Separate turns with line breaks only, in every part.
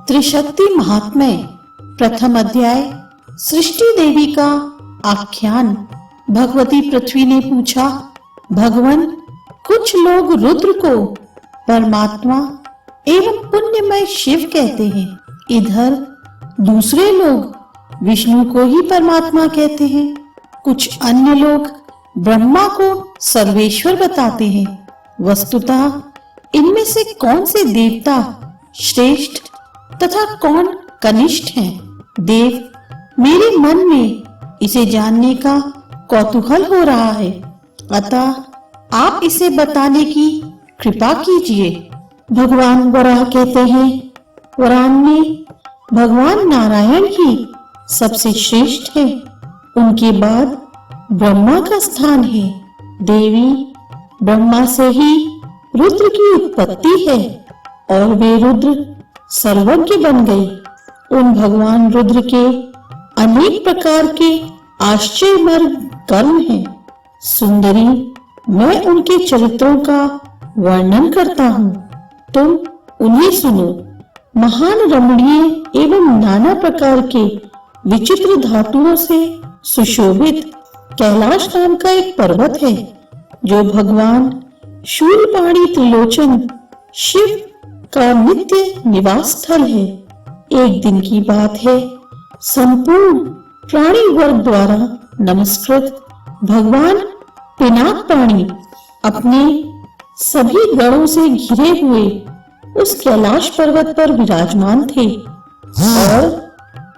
त्रिशक्ति महात्म्य प्रथम अध्याय सृष्टि देवी का आख्यान। भगवती पृथ्वी ने पूछा, भगवान, कुछ लोग रुद्र को परमात्मा एवं पुण्यमय शिव कहते हैं, इधर दूसरे लोग विष्णु को ही परमात्मा कहते हैं। कुछ अन्य लोग ब्रह्मा को सर्वेश्वर बताते हैं। वस्तुतः इनमें से कौन से देवता श्रेष्ठ तथा कौन कनिष्ठ हैं? देव, मेरे मन में इसे जानने का कौतूहल हो रहा है, अतः आप इसे बताने की कृपा कीजिए। भगवान वराह कहते हैं, पुराण में भगवान नारायण ही सबसे श्रेष्ठ है, उनके बाद ब्रह्मा का स्थान है। देवी, ब्रह्मा से ही रुद्र की उत्पत्ति है और वे रुद्र सर्वज्ञ बन गए। उन भगवान रुद्र के अनेक प्रकार के आश्चर्यमय कर्म हैं। सुंदरी, मैं उनके चरित्रों का वर्णन करता हूँ, तुम उन्हें सुनो। महान रमणीय एवं नाना प्रकार के विचित्र धातुओं से सुशोभित कैलाश नाम का एक पर्वत है, जो भगवान शूलपाणी त्रिलोचन शिव का नित्य निवास स्थल है। एक दिन की बात है, संपूर्ण प्राणी वर्ग द्वारा नमस्कृत भगवान पिनाकपाणी अपने सभी गणों से घिरे हुए उस कैलाश पर्वत पर विराजमान थे और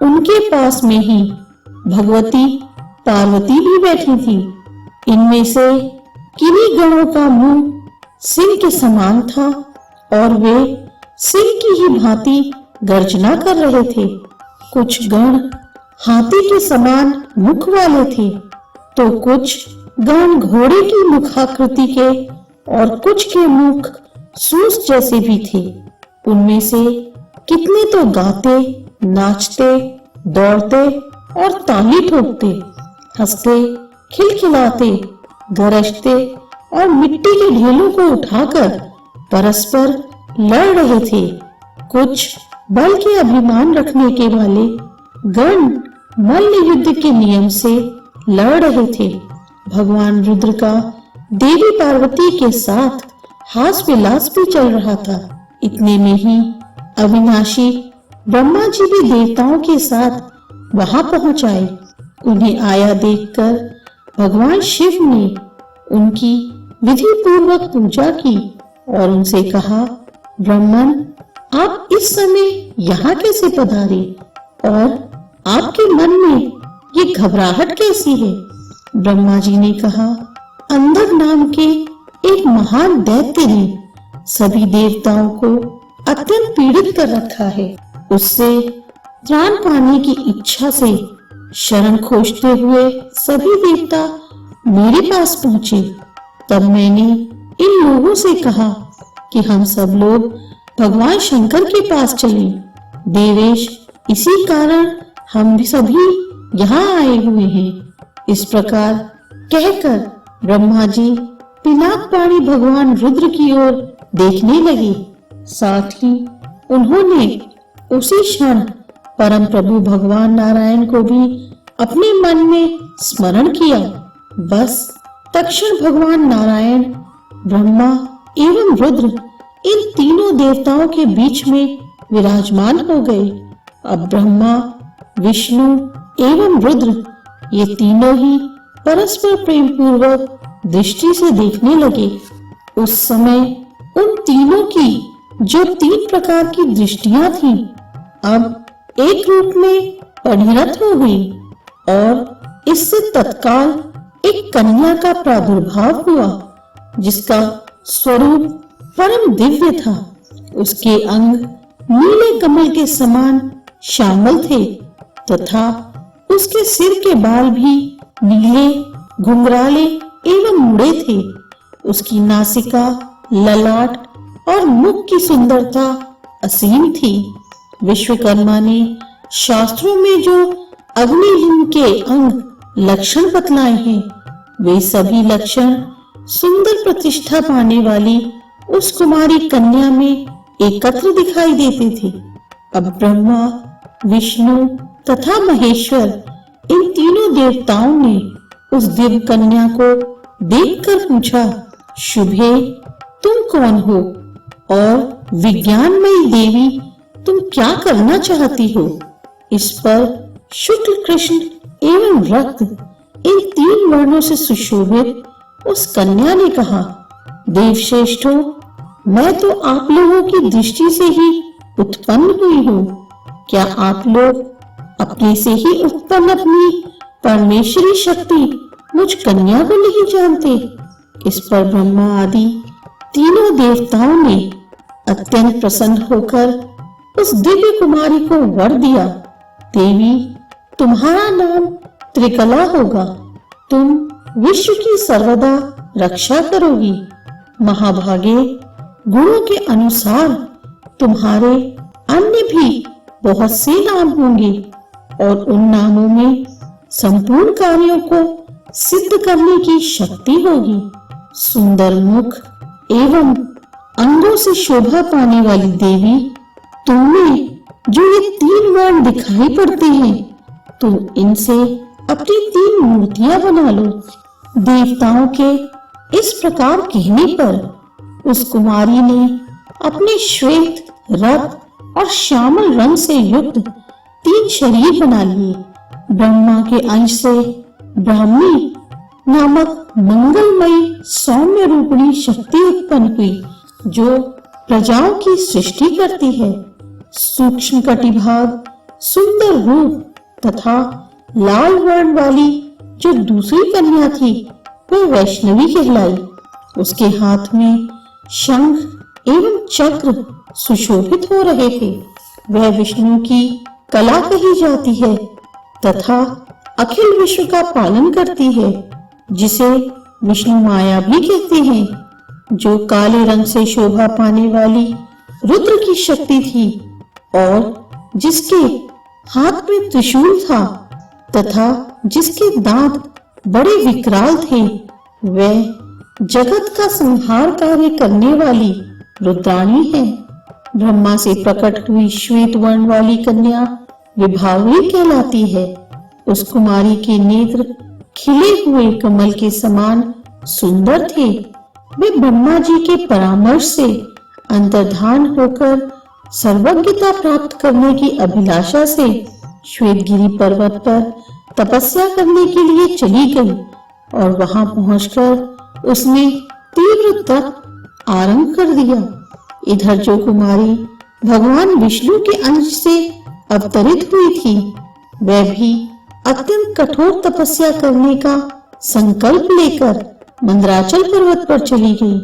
उनके पास में ही भगवती पार्वती भी बैठी थी। इनमें से किन्हीं गणों का मुंह सिंह के समान था और वे सिंह की ही भांति गर्जना कर रहे थे। कुछ गण हाथी के समान मुख वाले थे, तो कुछ गण घोड़े की मुखाकृति के और कुछ के मुख सूस जैसे भी थे। उनमें से कितने तो गाते, नाचते, दौड़ते और ताली ठोकते, हंसते, खिलखिलाते, गरजते और मिट्टी के ढेलों को उठाकर परस्पर लड़ रहे थे। कुछ बल के अभिमान रखने के वाले गण मल्ल युद्ध के नियम से लड़ रहे थे। भगवान रुद्र का देवी पार्वती के साथ हास विलास भी चल रहा था। इतने में ही अविनाशी ब्रह्मा जी भी देवताओं के साथ वहां पहुंच आए। उन्हें आया देखकर भगवान शिव ने उनकी विधि पूर्वक पूजा की और उनसे कहा, ब्राह्मण, आप इस समय यहाँ कैसे पधारे और आपके मन में ये घबराहट कैसी है? ब्रह्मा जी ने कहा, अंधक नाम के एक महान दैत्य ने सभी देवताओं को अत्यंत पीड़ित कर रखा है। उससे त्राण पाने की इच्छा से शरण खोजते हुए सभी देवता मेरे पास पहुंचे। तब मैंने इन लोगों से कहा कि हम सब लोग भगवान शंकर के पास चलें। देवेश, इसी कारण हम भी सभी यहाँ आए हुए हैं। इस प्रकार कहकर ब्रह्मा जी पिनाकपाणी भगवान रुद्र की ओर देखने लगे। साथ ही उन्होंने उसी क्षण परम प्रभु भगवान नारायण को भी अपने मन में स्मरण किया। बस तत्क्षण भगवान नारायण, ब्रह्मा एवं रुद्र इन तीनों देवताओं के बीच में विराजमान हो गए। अब ब्रह्मा, विष्णु एवं रुद्र ये तीनों ही परस्पर प्रेम पूर्वक दृष्टि से देखने लगे। उस समय उन तीनों की जो 3 प्रकार की दृष्टियां थीं, अब एक रूप में परिणत हो गई और इससे तत्काल एक कन्या का प्रादुर्भाव हुआ, जिसका स्वरूप परम दिव्य था। उसके अंग नीले कमल के समान श्यामल थे तथा उसके सिर के बाल भी नीले, घुंघराले एवं मुड़े थे। उसकी नासिका, ललाट और मुख की सुंदरता असीम थी। विश्वकर्मा ने शास्त्रों में जो अग्निलिंग के अंग लक्षण बतलाए हैं, वे सभी लक्षण सुंदर प्रतिष्ठा पाने वाली उस कुमारी कन्या में एकत्र दिखाई देते थे। अब ब्रह्मा, विष्णु तथा महेश्वर इन तीनों देवताओं ने उस दिव्य कन्या को देखकर पूछा, शुभे, तुम कौन हो और विज्ञानमयी देवी तुम क्या करना चाहती हो? इस पर शुक्ल, कृष्ण एवं रक्त इन तीन वर्णों से सुशोभित उस कन्या ने कहा, देवश्रेष्ठों, मैं तो आप लोगों की दृष्टि से ही उत्पन्न हुई हूँ। क्या आप लोग अपने से ही उत्पन्न अपनी परमेश्वरी शक्ति मुझ कन्या को नहीं जानते? इस पर ब्रह्मा आदि तीनों देवताओं ने अत्यंत प्रसन्न होकर उस दिव्य कुमारी को वर दिया, देवी, तुम्हारा नाम त्रिकला होगा, तुम विश्व की सर्वदा रक्षा करोगी। महाभागे, गुणों के अनुसार तुम्हारे अन्य भी बहुत से नाम होंगे और उन नामों में संपूर्ण कार्यों को सिद्ध करने की शक्ति होगी। सुंदर मुख एवं अंगों से शोभा पाने वाली देवी, तुम्हें जो ये तीन वर्ण दिखाई पड़ते हैं, तुम इनसे अपनी तीन मूर्तियां बना लो। देवताओं के इस प्रकार कहने पर उस कुमारी ने अपने श्वेत, रक्त और श्यामल रंग से युक्त तीन शरीर बना लिए। ब्रह्मा के अंश से ब्राह्मी नामक मंगलमयी सौम्य रूपिणी शक्ति उत्पन्न हुई, जो प्रजाओं की सृष्टि करती है। सूक्ष्म कटिभाग, सुंदर रूप तथा लाल वर्ण वाली जो दूसरी कन्या थी, वह वैष्णवी कहलाई। उसके हाथ में शंख एवं चक्र सुशोभित हो रहे थे। वह विष्णु की कला कही जाती है तथा अखिल विश्व का पालन करती है, जिसे विष्णु माया भी कहते हैं, जो काले रंग से शोभा पाने वाली रुद्र की शक्ति थी और जिसके हाथ में त्रिशूल था तथा जिसके दांत बड़े विकराल थे। वह जगत का संहार कार्य करने वाली रुद्राणी है। ब्रह्मा से प्रकट हुई श्वेत वर्ण वाली कन्या विभावरी कहलाती है। उस कुमारी के नेत्र खिले हुए कमल के समान सुंदर थे। वे ब्रह्मा जी के परामर्श से अंतर्धान होकर सर्वज्ञता प्राप्त करने की अभिलाषा से श्वेतगिरी पर्वत पर तपस्या करने के लिए चली गई और वहां पहुंचकर उसने तीव्र तप आरंभ कर दिया। इधर जो कुमारी भगवान विष्णु के अंश से अवतरित हुई थी, वह भी अत्यंत कठोर तपस्या करने का संकल्प लेकर मंदराचल पर्वत पर चली गई।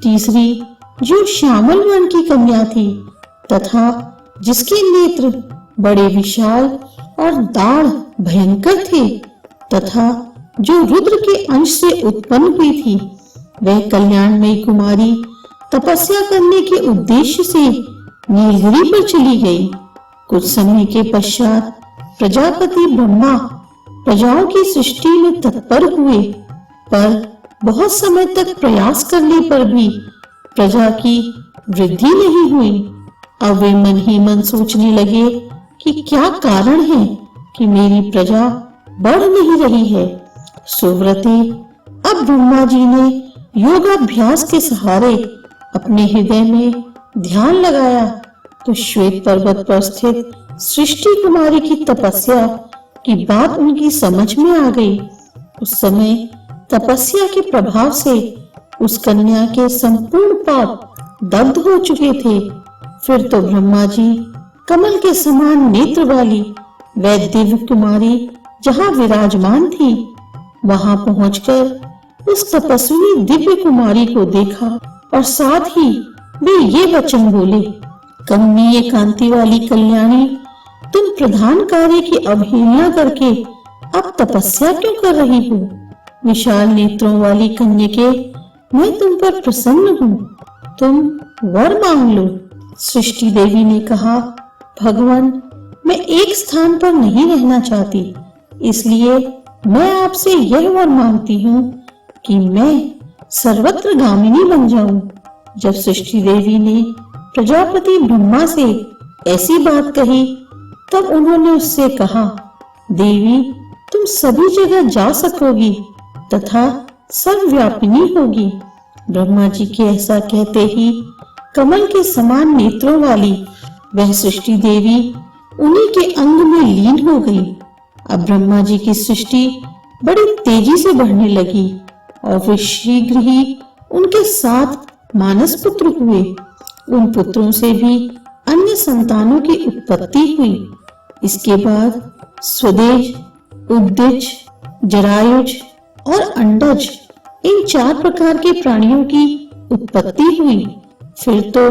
तीसरी जो श्यामल वर्ण की कन्या थी तथा जिसके नेत्र बड़े विशाल और दाढ़ भयंकर थे तथा जो रुद्र के अंश से उत्पन्न हुई थी, वह कल्याणमयी कुमारी तपस्या करने के उद्देश्य से नीलगिरी पर चली गई। कुछ समय के पश्चात प्रजापति ब्रह्मा प्रजाओं की सृष्टि में तत्पर हुए, पर बहुत समय तक प्रयास करने पर भी प्रजा की वृद्धि नहीं हुई। अब वे मन ही मन सोचने लगे कि क्या कारण है कि मेरी प्रजा बढ़ नहीं रही है। सुव्रते, अब ब्रह्मा जी ने योगाभ्यास के सहारे अपने हृदय में ध्यान लगाया तो श्वेत पर्वत पर स्थित सृष्टि कुमारी की तपस्या की बात उनकी समझ में आ गई। उस समय तपस्या के प्रभाव से उस कन्या के संपूर्ण पाप दग्ध हो चुके थे। फिर तो ब्रह्मा जी कमल के समान नेत्र वाली वह दिव्य कुमारी जहाँ विराजमान थी, वहां पहुंचकर उस तपस्वी दिव्य कुमारी को देखा और साथ ही वे ये वचन बोले, कमनीय कांति वाली कल्याणी, तुम प्रधान कार्य की अवहेलना करके अब तपस्या क्यों कर रही हो? विशाल नेत्रों वाली कन्यके, मैं तुम पर प्रसन्न हूँ, तुम वर मांग लो। सृष्टि देवी ने कहा, भगवान, मैं एक स्थान पर नहीं रहना चाहती, इसलिए मैं आपसे यह वर मांगती हूँ कि मैं सर्वत्र गामिनी बन जाऊं। जब सृष्टि देवी ने प्रजापति ब्रह्मा से ऐसी बात कही, तब उन्होंने उससे कहा, देवी, तुम सभी जगह जा सकोगी तथा सर्वव्यापिनी होगी। ब्रह्मा जी के ऐसा कहते ही कमल के समान नेत्रों वाली वह सृष्टि देवी उन्हीं के अंग में लीन हो गई। अब ब्रह्मा जी की सृष्टि बड़ी तेजी से बढ़ने लगी और वे शीघ्र ही उनके 7 मानस पुत्र हुए। उन पुत्रों से भी अन्य संतानों की उत्पत्ति हुई। इसके बाद स्वदेज, उद्दिज, जरायुज और अंडज, इन 4 प्रकार के प्राणियों की उत्पत्ति हुई। फिर तो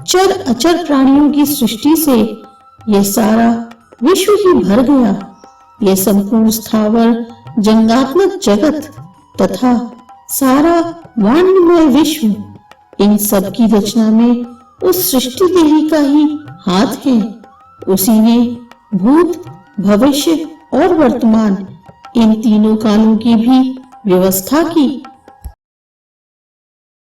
चर अचर प्राणियों की सृष्टि से यह सारा विश्व ही भर गया। यह संपूर्ण स्थावर जंगात्मक जगत तथा सारा वाणमय विश्व, इन सब की रचना में उस सृष्टि देवी का ही हाथ है। उसी ने भूत, भविष्य और वर्तमान, इन तीनों कालों की भी व्यवस्था की।